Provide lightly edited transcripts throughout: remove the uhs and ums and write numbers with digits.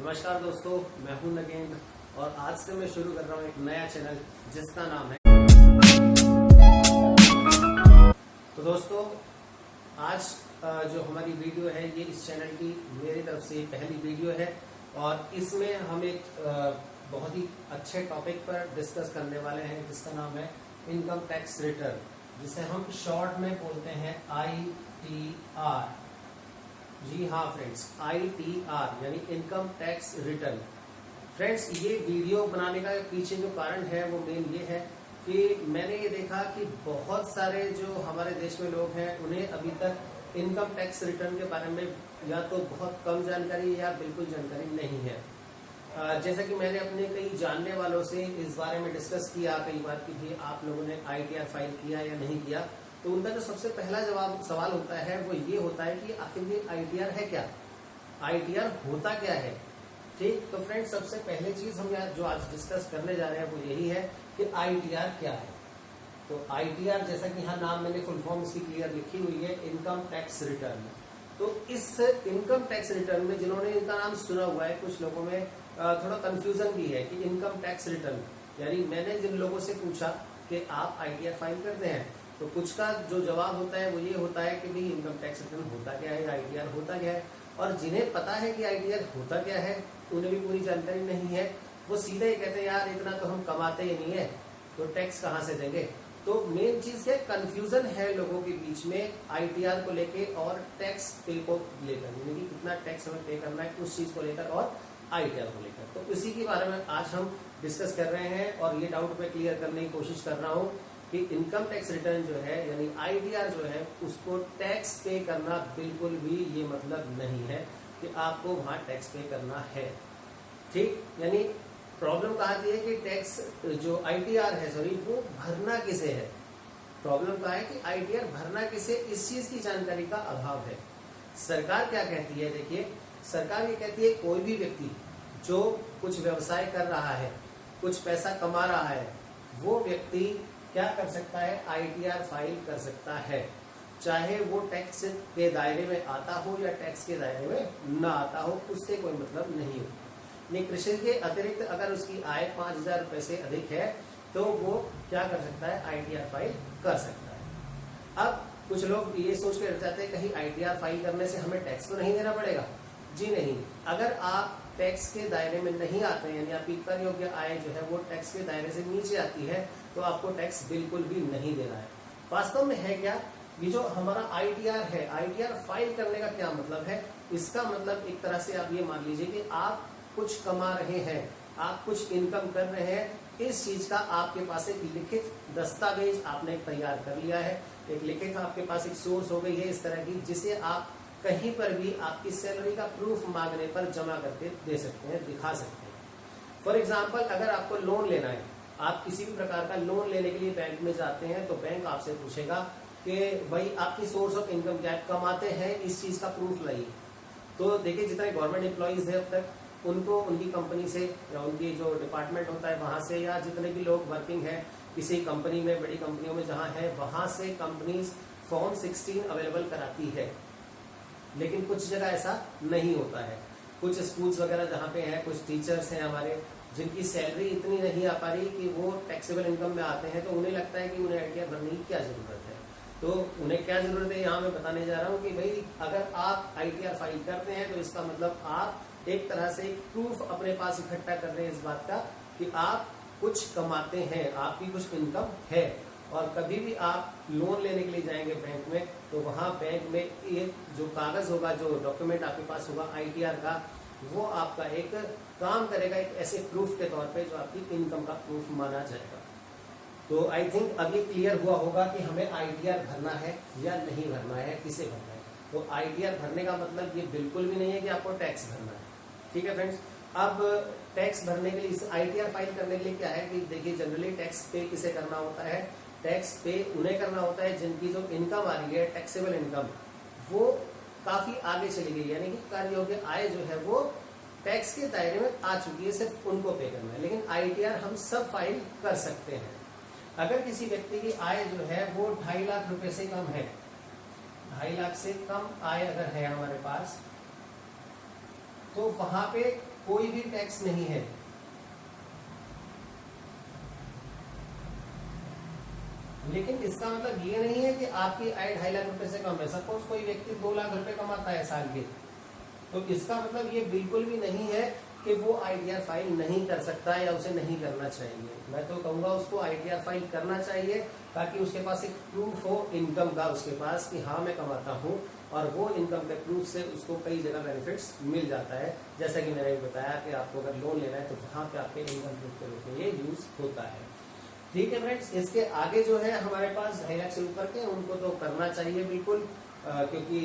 नमस्कार दोस्तों, मैं हूं नगेंद्र और आज से मैं शुरू कर रहा हूं एक नया चैनल जिसका नाम है। तो दोस्तों, आज जो हमारी वीडियो है ये इस चैनल की मेरी तरफ से पहली वीडियो है और इसमें हम एक बहुत ही अच्छे टॉपिक पर डिस्कस करने वाले हैं जिसका नाम है इनकम टैक्स रिटर्न, जिसे हम शॉर्ट में बोलते हैं ITR। जी हाँ फ्रेंड्स, ITR यानी इनकम टैक्स रिटर्न। फ्रेंड्स, ये वीडियो बनाने का पीछे जो कारण है वो मेन ये है कि मैंने ये देखा कि बहुत सारे जो हमारे देश में लोग हैं उन्हें अभी तक इनकम टैक्स रिटर्न के बारे में या तो बहुत कम जानकारी या बिल्कुल जानकारी नहीं है। जैसा कि मैंने अपने कई जानने वालों से इस बारे में डिस्कस किया कई बार कि भाई आप लोगों ने ITR फाइल किया या नहीं किया, तो उनका जो सबसे पहला सवाल होता है वो ये होता है कि आखिर ये ITR है क्या, ITR होता क्या है। ठीक, तो फ्रेंड्स, सबसे पहले चीज हम जो आज डिस्कस करने जा रहे हैं वो यही है कि ITR क्या है। तो ITR, जैसा कि यहाँ नाम मैंने फुल फॉर्म इसकी क्लियर लिखी हुई है, इनकम टैक्स रिटर्न। तो इस इनकम टैक्स रिटर्न में जिन्होंने इनका नाम सुना हुआ है, कुछ लोगों में थोड़ा कंफ्यूजन भी है कि इनकम टैक्स रिटर्न, यानी मैंने जिन लोगों से पूछा कि आप ITR फाइल करते हैं, तो कुछ का जो जवाब होता है वो ये होता है कि भाई इनकम टैक्स रिटर्न होता क्या है, ITR होता क्या है। और जिन्हें पता है कि ITR होता क्या है, उन्हें भी पूरी जानकारी नहीं है, वो सीधे ही कहते हैं यार इतना तो हम कमाते ही नहीं है तो टैक्स कहाँ से देंगे। तो मेन चीज क्या, कंफ्यूजन है लोगों के बीच में ITR को लेके और टैक्स पे को लेकर, यानी कि कितना टैक्स हमें पे करना है उस चीज को लेकर और ITR को लेकर। तो इसी के बारे में आज हम डिस्कस कर रहे हैं और ये डाउट मैं क्लियर करने की कोशिश कर रहा हूँ कि इनकम टैक्स रिटर्न जो है यानी ITR जो है उसको टैक्स पे करना बिल्कुल भी ये मतलब नहीं है कि आपको वहां टैक्स पे करना है। ठीक, यानी प्रॉब्लम कहाँ आती है कि टैक्स जो ITR है वो भरना किसे है। प्रॉब्लम कहाँ है कि ITR भरना किसे, इस चीज की जानकारी का अभाव है। सरकार क्या कहती है, देखिए सरकार ये कहती है कोई भी व्यक्ति जो कुछ व्यवसाय कर रहा है, कुछ पैसा कमा रहा है, वो व्यक्ति क्या कर सकता है, ITR फाइल कर सकता है, चाहे वो टैक्स के दायरे में आता हो या टैक्स के दायरे में ना आता हो, उससे कोई मतलब नहीं हो। नहीं, कृषि के अतिरिक्त अगर उसकी आय 5,000 रुपए से अधिक है तो वो क्या कर सकता है, ITR फाइल कर सकता है। अब कुछ लोग ये सोच के रह जाते हैं कहीं ITR फाइल करने से हमें टैक्स तो नहीं देना पड़ेगा। जी नहीं, अगर आप टैक्स के दायरे में नहीं आते हैं यानी आपकी कर योग्य आय जो है वो टैक्स के दायरे से नीचे आती है तो आपको टैक्स बिल्कुल भी नहीं देना है। वास्तव में है क्या, ये जो हमारा ITR है, ITR फाइल करने का क्या मतलब है, इसका मतलब एक तरह से आप ये मान लीजिए कि आप कुछ कमा रहे हैं, आप कुछ इनकम कर रहे हैं, इस चीज का आपके पास एक लिखित दस्तावेज आपने तैयार कर लिया है, एक लिखित आपके पास एक सोर्स हो गई है इस तरह की, जिसे आप कहीं पर भी आपकी सैलरी का प्रूफ मांगने पर जमा करके दे सकते हैं, दिखा सकते हैं। फॉर एग्जाम्पल, अगर आपको लोन लेना है, आप किसी भी प्रकार का लोन लेने के लिए बैंक में जाते हैं तो बैंक आपसे पूछेगा कि भाई आपकी सोर्स ऑफ इनकम क्या है, कमाते हैं, इस चीज का प्रूफ लाइए। तो देखिए जितने गवर्नमेंट एम्प्लॉइज है अब तक उनको उनकी कंपनी से या उनकी जो डिपार्टमेंट होता है वहां से, या जितने भी लोग वर्किंग है किसी कंपनी में, बड़ी कंपनियों में जहां है, वहां से कंपनीज फॉर्म 16 अवेलेबल कराती है। लेकिन कुछ जगह ऐसा नहीं होता है, कुछ स्कूल्स वगैरह जहाँ पे हैं, कुछ टीचर्स हैं हमारे जिनकी सैलरी इतनी नहीं आ पा रही कि वो टैक्सेबल इनकम में आते हैं, तो उन्हें लगता है कि उन्हें ITR भरने की क्या जरूरत है। तो उन्हें क्या जरूरत है, यहाँ मैं बताने जा रहा हूँ कि भाई अगर आप ITR फाइल करते हैं तो इसका मतलब आप एक तरह से प्रूफ अपने पास इकट्ठा कर रहे हैं इस बात का कि आप कुछ कमाते हैं, आपकी कुछ इनकम है। और कभी भी आप लोन लेने के लिए जाएंगे बैंक में तो वहां बैंक में एक जो कागज होगा, जो डॉक्यूमेंट आपके पास होगा ITR का, वो आपका एक काम करेगा एक ऐसे प्रूफ के तौर पे जो आपकी इनकम का प्रूफ माना जाएगा। तो आई थिंक अब ये क्लियर हुआ होगा कि हमें ITR भरना है या नहीं भरना है, किसे भरना है। तो ITR भरने का मतलब ये बिल्कुल भी नहीं है कि आपको टैक्स भरना है। ठीक है फ्रेंड्स, अब टैक्स भरने के लिए, ITR फाइल करने के लिए क्या है कि देखिए जनरली टैक्स पे किसे करना होता है, टैक्स पे उन्हें करना होता है जिनकी जो इनकम आ रही है, टैक्सेबल इनकम, वो काफी आगे चली गई, यानी कि कर योग्य आय जो है वो टैक्स के दायरे में आ चुकी है, सिर्फ उनको पे करना है। लेकिन ITR हम सब फाइल कर सकते हैं। अगर किसी व्यक्ति की आय जो है वो 2.5 लाख रुपए से कम है, 2.5 लाख से कम आय अगर है हमारे पास, तो वहां पे कोई भी टैक्स नहीं है। लेकिन इसका मतलब ये नहीं है कि आपकी आय 2.5 लाख रुपए से कम है। सपोज कोई व्यक्ति 2 लाख रुपए कमाता है साल के, तो इसका मतलब ये बिल्कुल भी नहीं है कि वो आईटीआर फाइल नहीं कर सकता या उसे नहीं करना चाहिए। मैं तो कहूंगा उसको आईटीआर फाइल करना चाहिए, ताकि उसके पास एक प्रूफ हो इनकम का उसके पास कि हाँ मैं कमाता हूँ, और वो इनकम के प्रूफ से उसको कई जगह बेनिफिट्स मिल जाता है। जैसा कि मैंने बताया कि आपको अगर लोन लेना है तो वहां पे आपके इनकम प्रूफ के रूप में ये यूज होता है। ठीक है फ्रेंड्स, इसके आगे जो है हमारे पास 2.5 लाख से ऊपर के, उनको तो करना चाहिए बिल्कुल, क्योंकि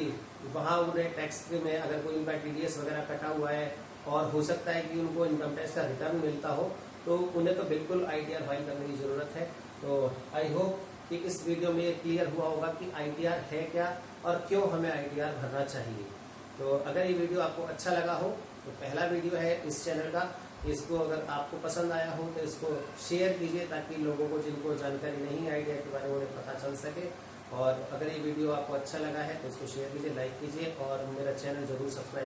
वहां उन्हें टैक्स में अगर कोई उनका टीडीएस वगैरह कटा हुआ है और हो सकता है कि उनको इनकम टैक्स का रिटर्न मिलता हो, तो उन्हें तो बिल्कुल आईटीआर फाइल करने की जरूरत है। तो आई होप कि इस वीडियो में ये क्लियर हुआ होगा कि आईटीआर है क्या और क्यों हमें आईटीआर भरना चाहिए। तो अगर ये वीडियो आपको अच्छा लगा हो, तो पहला वीडियो है इस चैनल का, इसको अगर आपको पसंद आया हो तो इसको शेयर कीजिए, ताकि लोगों को जिनको जानकारी नहीं है आईटीआर के बारे में उन्हें पता चल सके। और अगर ये वीडियो आपको अच्छा लगा है तो इसको शेयर कीजिए, लाइक कीजिए और मेरा चैनल जरूर सब्सक्राइब